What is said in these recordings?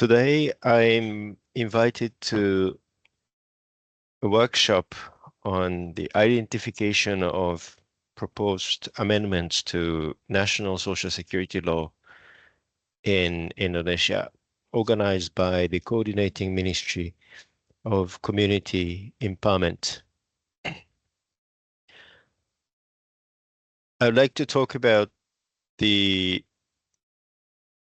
Today, I'm invited to a workshop on the identification of proposed amendments to national social security law in Indonesia, organized by the Coordinating Ministry of Community Empowerment. I'd like to talk about the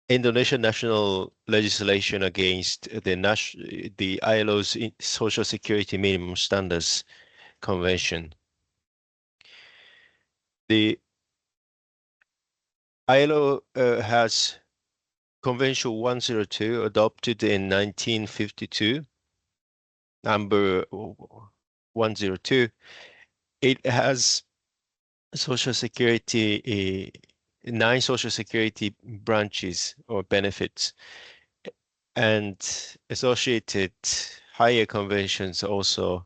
Indonesian national legislation against the ILO's Social Security Minimum Standards Convention. The ILO has Convention 102 adopted in 1952, number 102. It has Social Security, 9 Social Security branches or benefits, and associated higher conventions also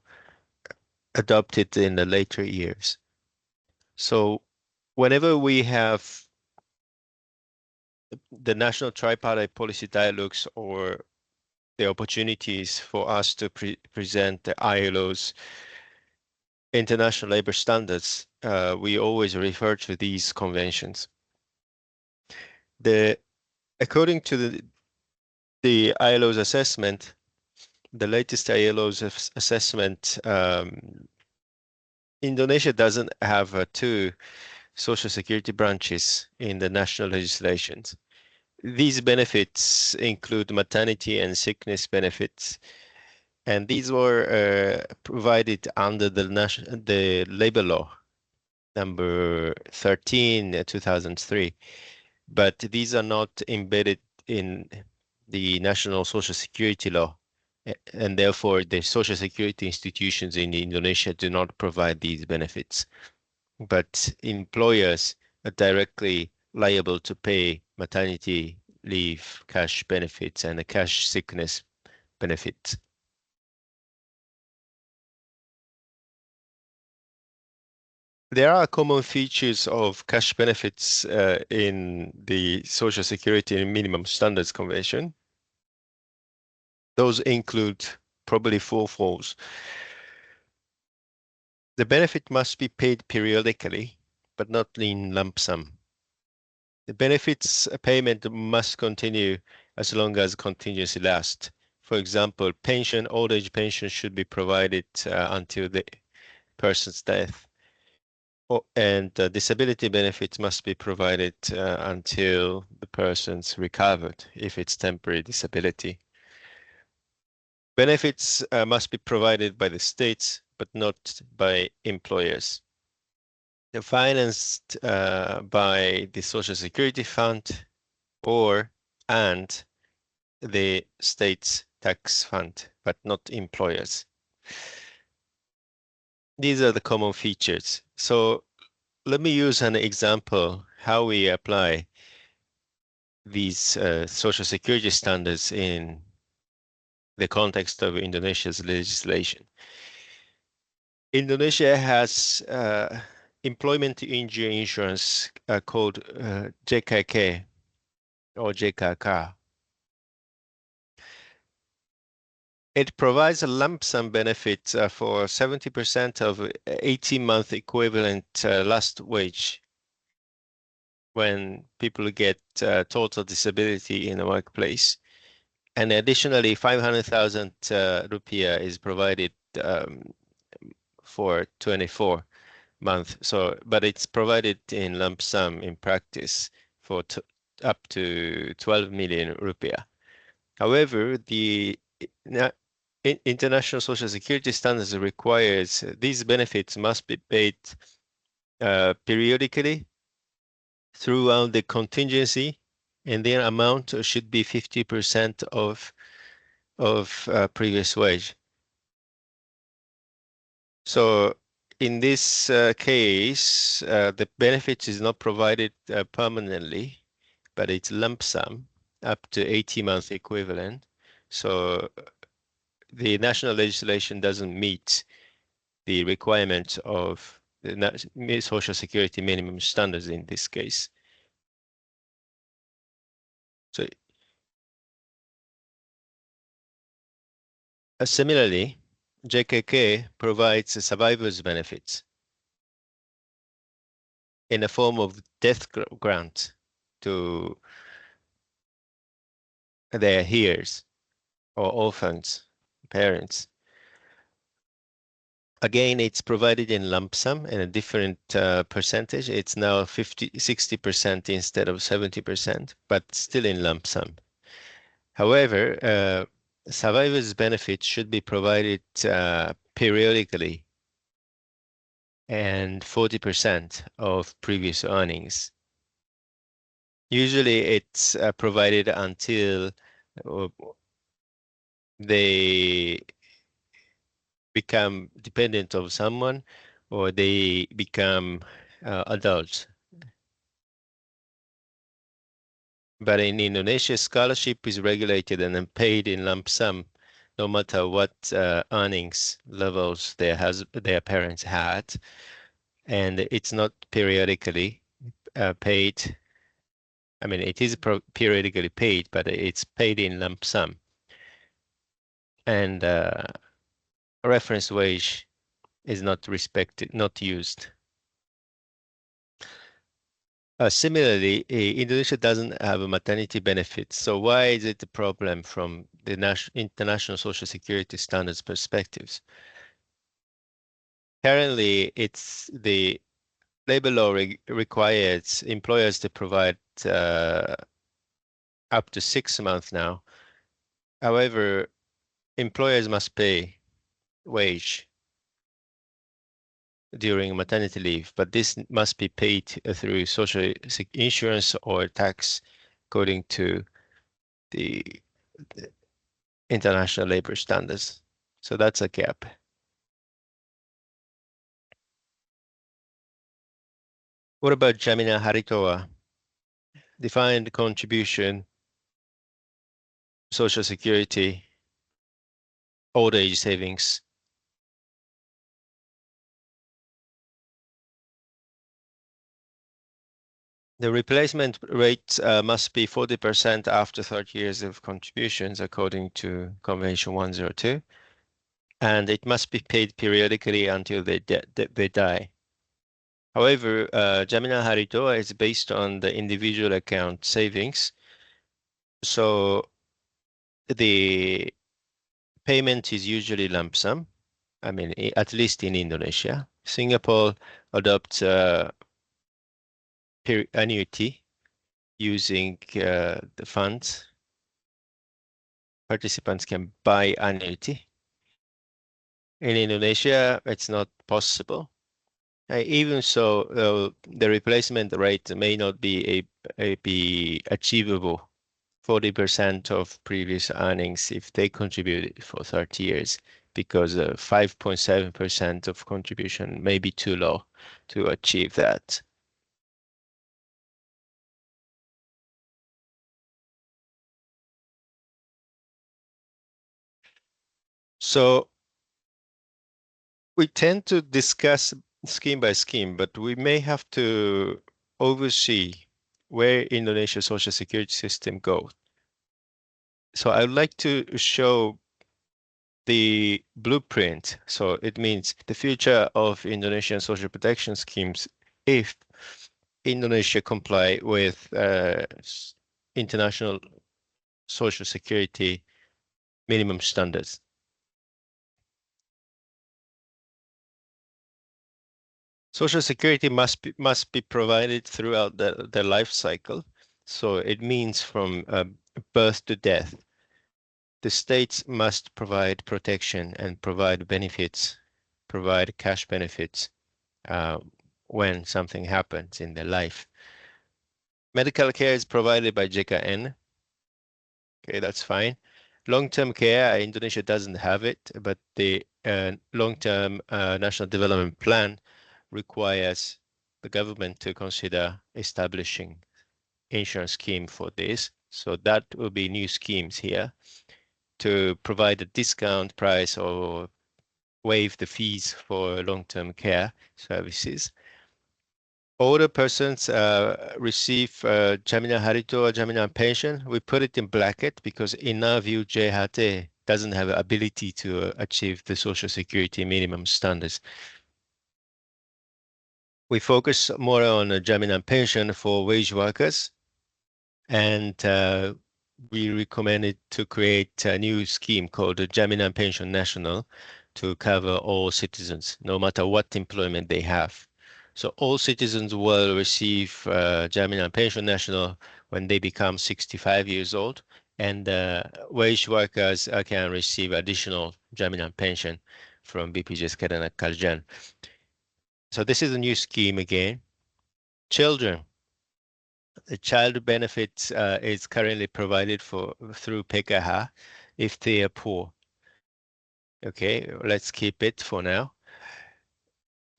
adopted in the later years. So whenever we have the national tripartite policy dialogues or the opportunities for us to present the ILO's international labor standards, we always refer to these conventions. According to the ILO's assessment, the latest ILO's assessment, Indonesia doesn't have 2 social security branches in the national legislations. These benefits include maternity and sickness benefits, and these were provided under the labor law number 13, 2003. But these are not embedded in the national social security law, and therefore the social security institutions in Indonesia do not provide these benefits. But employers are directly liable to pay maternity leave cash benefits and a cash sickness benefit. There are common features of cash benefits in the Social Security and Minimum Standards Convention. Those include probably fourfolds. The benefit must be paid periodically, but not in lump sum. The benefits payment must continue as long as contingency lasts. For example, old age pension should be provided until the person's death. And disability benefits must be provided until the person's recovered, if it's temporary disability. Benefits must be provided by the states, but not by employers. They're financed by the Social Security Fund and the state's tax fund, but not employers. These are the common features. So let me use an example how we apply these social security standards in the context of Indonesia's legislation. Indonesia has employment injury insurance called JKK or JKK. It provides a lump sum benefit for 70% of 18-month equivalent last wage when people get total disability in the workplace. And additionally, 500,000 rupiah is provided for 24 months. So, but it's provided in lump sum in practice for up to 12 million rupiah. However, the International Social Security Standards requires these benefits must be paid periodically throughout the contingency, and their amount should be 50% of previous wage. So in this case, the benefit is not provided permanently, but it's lump sum up to 80-month equivalent. So the national legislation doesn't meet the requirements of the Social Security minimum standards in this case. So Similarly, JKK provides survivors benefits in the form of death grant to their heirs or orphans, parents. Again, it's provided in lump sum in a different percentage. It's now 60% instead of 70%, but still in lump sum. However, survivors' benefits should be provided periodically and 40% of previous earnings. Usually it's provided until uh, they become dependent of someone or they become adults. But in Indonesia, scholarship is regulated and then paid in lump sum, no matter what earnings levels their parents had, and it's not periodically paid. I mean, it is periodically paid, but it's paid in lump sum. And reference wage is not respected, not used. Similarly, Indonesia doesn't have a maternity benefit. So why is it a problem from the international social security standards perspectives? Currently, it's the labor law requires employers to provide up to 6 months now. However, employers must pay wage during maternity leave, but this must be paid through social insurance or tax according to the international labor standards. So that's a gap. What about Jamina Haritoa? Defined contribution, social security, old age savings. The replacement rate must be 40% after 30 years of contributions, according to Convention 102, and it must be paid periodically until they die. However, Jamina Haritoa is based on the individual account savings, so the payment is usually lump sum. I mean, at least in Indonesia. Singapore adopts annuity using the funds. Participants can buy annuity. In Indonesia, it's not possible. Even so, the replacement rate may not be achievable. 40% of previous earnings if they contributed for 30 years, because 5.7% of contribution may be too low to achieve that. So we tend to discuss scheme by scheme, but we may have to oversee where Indonesia's social security system goes. So I would like to show the blueprint. So it means the future of Indonesian social protection schemes if Indonesia comply with international social security minimum standards. Social security must be provided throughout the life cycle. So it means from birth to death. The states must provide protection and provide benefits, provide cash benefits uh, when something happens in their life. Medical care is provided by JKN. Okay, that's fine. Long-term care, Indonesia doesn't have it, but the long-term national development plan requires the government to consider establishing insurance scheme for this. So that will be new schemes here to provide a discount price or waive the fees for long-term care services. Older persons receive Jamina Harito or Jamina pension. We put it in bracket because in our view, JHT doesn't have the ability to achieve the Social Security minimum standards. We focus more on a jaminan pension for wage workers, and we recommended to create a new scheme called the Jaminan Pension National to cover all citizens, no matter what employment they have. So all citizens will receive Jaminan Pension National when they become 65 years old, and wage workers can receive additional Jaminan pension from BPJS Ketenakerjaan. So this is a new scheme again. Children. The child benefit is currently provided for through PKH if they are poor. Okay, let's keep it for now.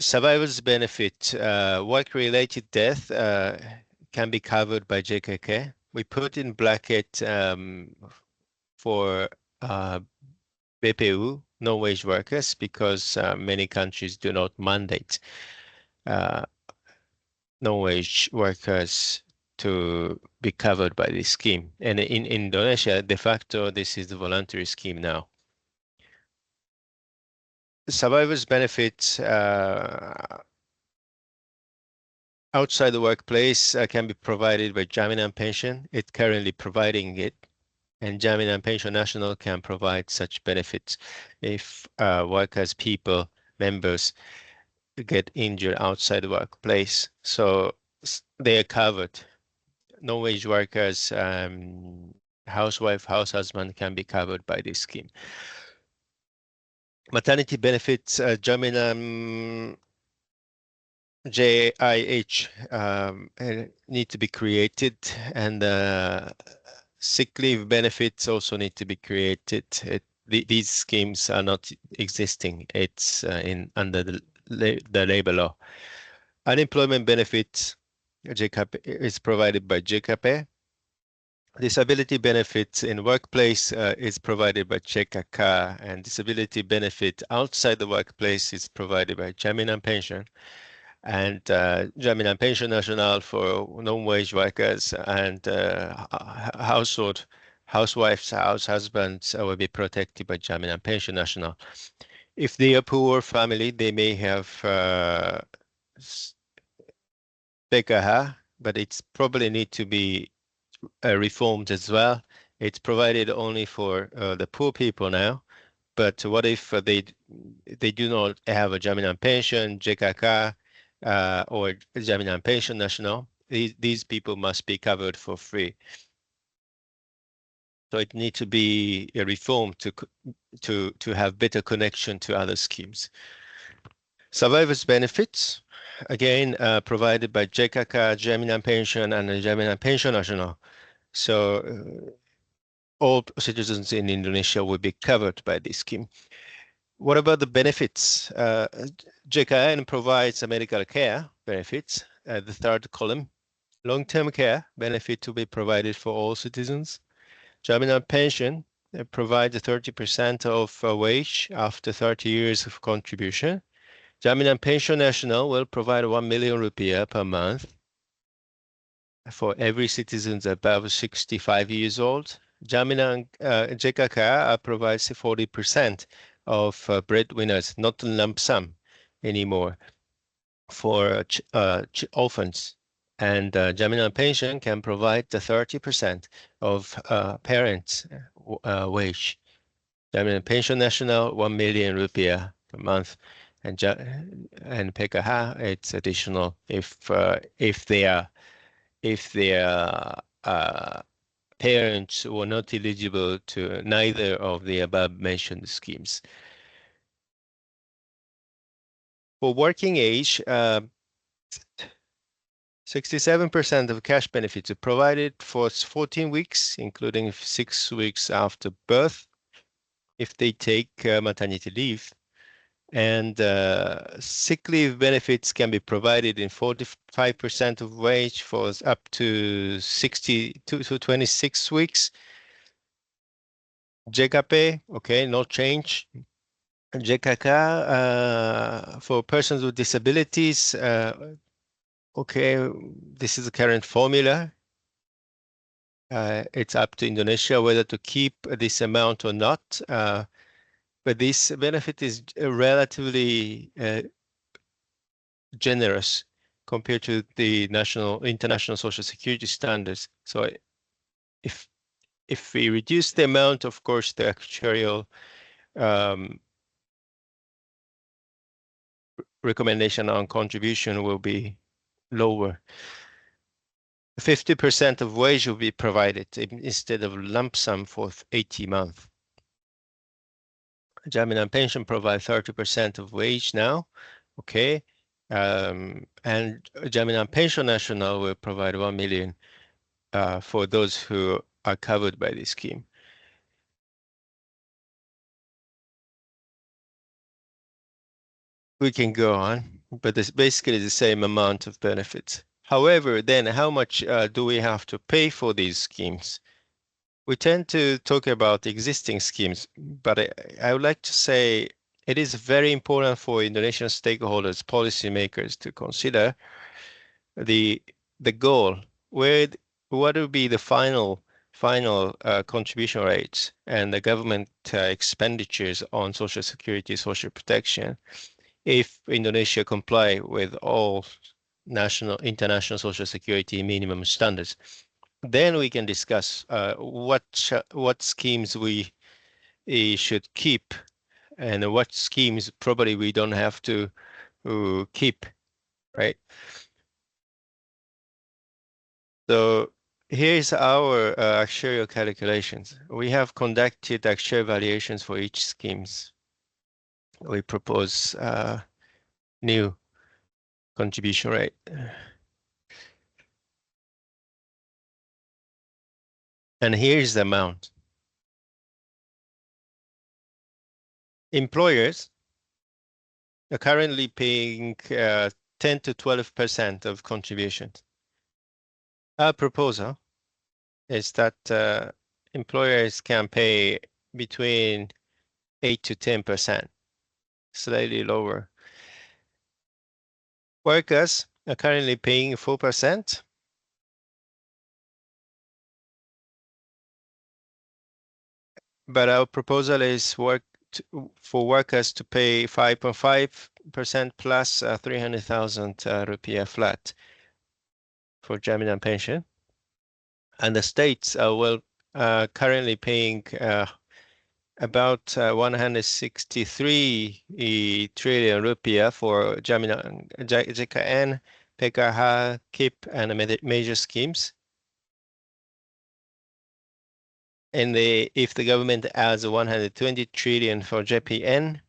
Survivor's benefit, work-related death can be covered by JKK. We put in bracket for BPU, no-wage workers, because many countries do not mandate uh, no-wage workers to be covered by this scheme. And in Indonesia, de facto, this is the voluntary scheme now. Survivors benefits outside the workplace can be provided by Jaminan Pension. It's currently providing it, and Jaminan Pension National can provide such benefits if workers, people, members get injured outside the workplace. So they are covered. No-wage workers, housewife, house husband can be covered by this scheme. Maternity benefits, Jaminan JIH need to be created, and sick leave benefits also need to be created. These schemes are not existing. It's under the labor law. Unemployment benefits JKP is provided by JKP. Disability benefits in workplace is provided by JKK, and disability benefit outside the workplace is provided by Jaminan Pension. And Jaminan Pension National for non-wage workers and housewives, house husbands will be protected by Jaminan Pension National. If they are poor family, they may have PKH, but it's probably need to be reformed as well. It's provided only for the poor people now. But what if they do not have a Jaminan pension, JKK, or Jaminan pension national? These people must be covered for free. So it needs to be a reform to have better connection to other schemes. Survivors benefits, again, provided by JKK, Jaminan pension, and Jaminan pension national. So all citizens in Indonesia will be covered by this scheme. What about the benefits? JKN provides medical care benefits. The third column, long-term care benefit to be provided for all citizens. Jaminan pension provides 30% of wage after 30 years of contribution. Jaminan pension national will provide 1 million rupiah per month for every citizen above 65 years old. Jaminan JKK provides 40% of breadwinners, not lump sum anymore, for orphans. And Jaminan pension can provide the 30% of parents' wage. Jaminan pension national, 1 million rupiah per month. And PKH, it's additional if their parents were not eligible to neither of the above mentioned schemes. For working age, 67% of cash benefits are provided for 14 weeks, including 6 weeks after birth, if they take maternity leave. And sick leave benefits can be provided in 45% of wage for up to 62 to 26 weeks. JKP, okay, no change. JKK for persons with disabilities, okay, this is the current formula. It's up to Indonesia whether to keep this amount or not. But this benefit is relatively generous compared to the international social security standards. So if if we reduce the amount, of course, the actuarial um, recommendation on contribution will be lower. 50% of wage will be provided instead of lump sum for 80 months. Jaminan Pension provides 30% of wage now, okay? And Jaminan Pension National will provide 1 million for those who are covered by this scheme. We can go on, but it's basically the same amount of benefits. However, then how much do we have to pay for these schemes? We tend to talk about existing schemes, but I would like to say it is very important for Indonesian stakeholders, policymakers to consider the goal. Where what will be the final contribution rates and the government expenditures on social security, social protection if Indonesia comply with all international social security minimum standards. Then we can discuss what schemes we should keep and what schemes probably we don't have to keep, right? So here's our actuarial calculations. We have conducted actuarial valuations for each schemes. We propose new contribution rate. And here's the amount. Employers are currently paying 10 to 12% of contributions. Our proposal is that employers can pay between 8 to 10%, slightly lower. Workers are currently paying 4%. But our proposal is for workers to pay 5.5% plus 300,000 rupiah flat for jaminan pension. And the states are currently paying about 163 trillion rupiah for jaminan, JKN, PKH, KIP, and major schemes. And if the government adds 120 trillion for JPN,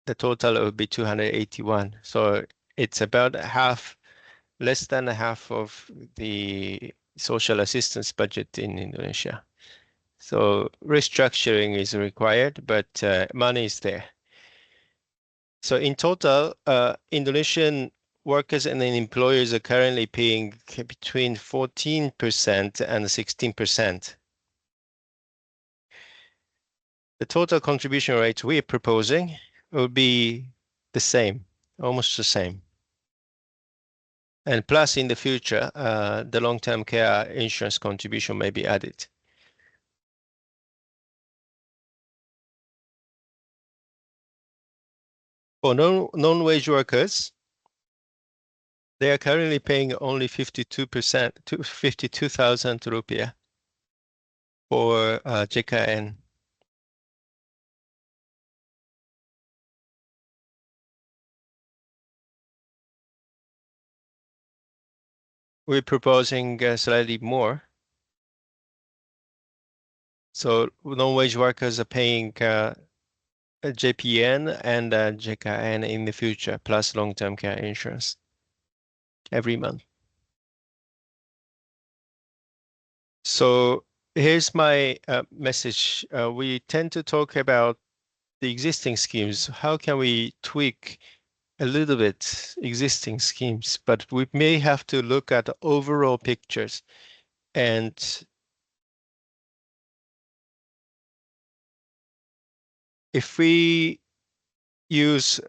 the total would be 281. So it's about half, less than half of the social assistance budget in Indonesia. So restructuring is required, but money is there. So in total, Indonesian workers and employers are currently paying between 14% and 16%. The total contribution rate we're proposing will be the same, almost the same. And plus, in the future, the long-term care insurance contribution may be added. For non-wage workers, they are currently paying only 52% to 52,000 rupiah for JKN. We're proposing slightly more. So non-wage workers are paying JPN and JKN in the future, plus long-term care insurance every month. So here's my message. We tend to talk about the existing schemes. How can we tweak a little bit existing schemes? But we may have to look at the overall pictures. And if we use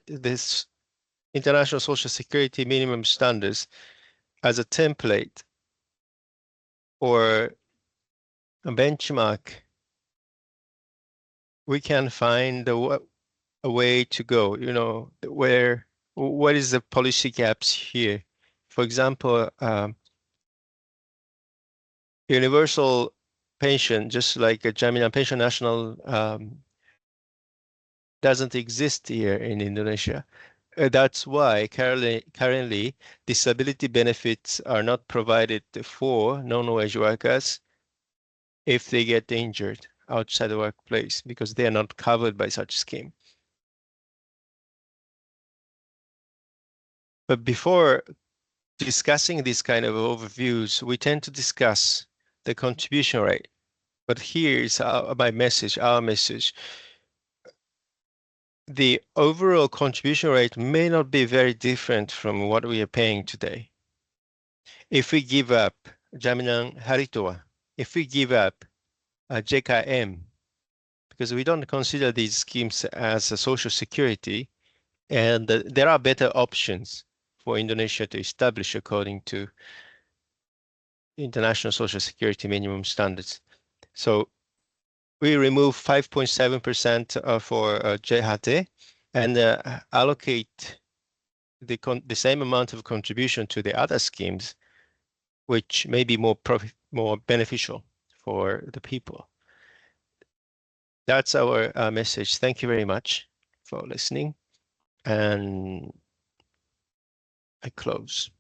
this international social security minimum standards as a template, or a benchmark, we can find a way to go, what is the policy gaps here? For example, universal pension, just like a Jaminan Pension National, doesn't exist here in Indonesia. That's why currently disability benefits are not provided for non-wage workers if they get injured outside the workplace because they are not covered by such scheme. But before discussing these kind of overviews, we tend to discuss the contribution rate. But here is my message, our message. The overall contribution rate may not be very different from what we are paying today. If we give up Jaminan Haritoa, if we give up JKM, because we don't consider these schemes as a social security, and there are better options for Indonesia to establish according to international social security minimum standards. So we remove 5.7% for JHT and allocate the same amount of contribution to the other schemes, which may be more beneficial for the people. That's our message. Thank you very much for listening. And I close.